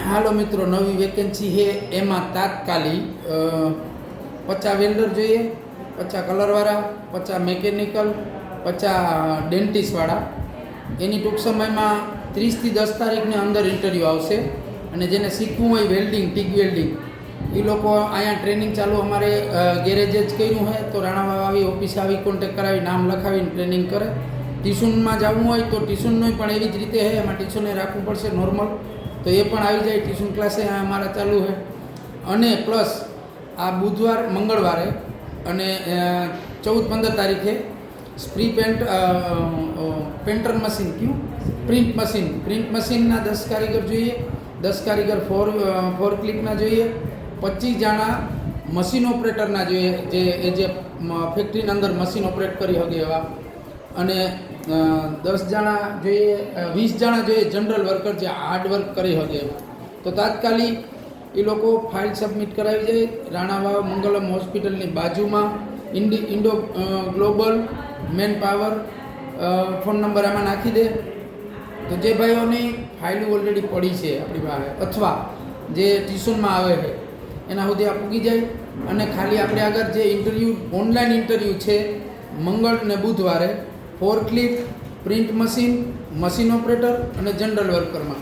હાલો મિત્રો, નવી વેકેન્સી છે એમાં તાત્કાલિક 50 વેલ્ડર જોઈએ, 50 કલરવાળા, 50 મિકેનિકલ, 50 ડેન્ટિસ્ટવાળા. એની ટૂંક સમયમાં 30થી 10 તારીખની અંદર ઇન્ટરવ્યૂ આવશે. અને જેને શીખવું હોય વેલ્ડિંગ, ટીગ વેલ્ડિંગ, એ લોકો અહીંયા ટ્રેનિંગ ચાલુ અમારે ગેરેજે જ કર્યું હોય તો રાણાવાવ આવી ઓફિસે આવી કોન્ટેક કરાવી નામ લખાવીને ટ્રેનિંગ કરે. ટ્યુશનમાં જવું હોય તો ટ્યુશનનું પણ એવી જ રીતે છે, એમાં ટ્યુશને રાખવું પડશે નોર્મલ, તો એ પણ આવી જાય. ટ્યુશન ક્લાસે અમારા ચાલુ છે. અને પ્લસ આ બુધવાર મંગળવારે અને 14-15 તારીખે સ્પ્રી પેન્ટર મશીન પ્રિન્ટ મશીનના 10 કારીગર જોઈએ, 10 કારીગર ફોર ક્લિપના જોઈએ, 25 જણા મશીન ઓપરેટરના જોઈએ, જે ફેક્ટરીની અંદર મશીન ઓપરેટ કરી શકે એવા. અને 10 જણા જોઈએ, 20 જણા જોઈએ જનરલ વર્કર, જે હાર્ડ વર્ક કરી શકે. તો તાત્કાલિક એ લોકો ફાઇલ સબમિટ કરાવી જાય. રાણાવાવ મંગલમ હોસ્પિટલની બાજુમાં Indo global man power phone number આમાં નાખી દે. તો જે ભાઈઓની ફાઇલો ઓલરેડી પડી છે આપણી પાસે, અથવા જે ટ્યુશનમાં આવે છે એના સુધી આ પૂગી જાય. અને ખાલી આપણે આગળ જે ઇન્ટરવ્યૂ, ઓનલાઈન ઇન્ટરવ્યૂ છે મંગળ ને બુધવારે, four clip, print machine, machine operator અને જનરલ વર્કરમાં.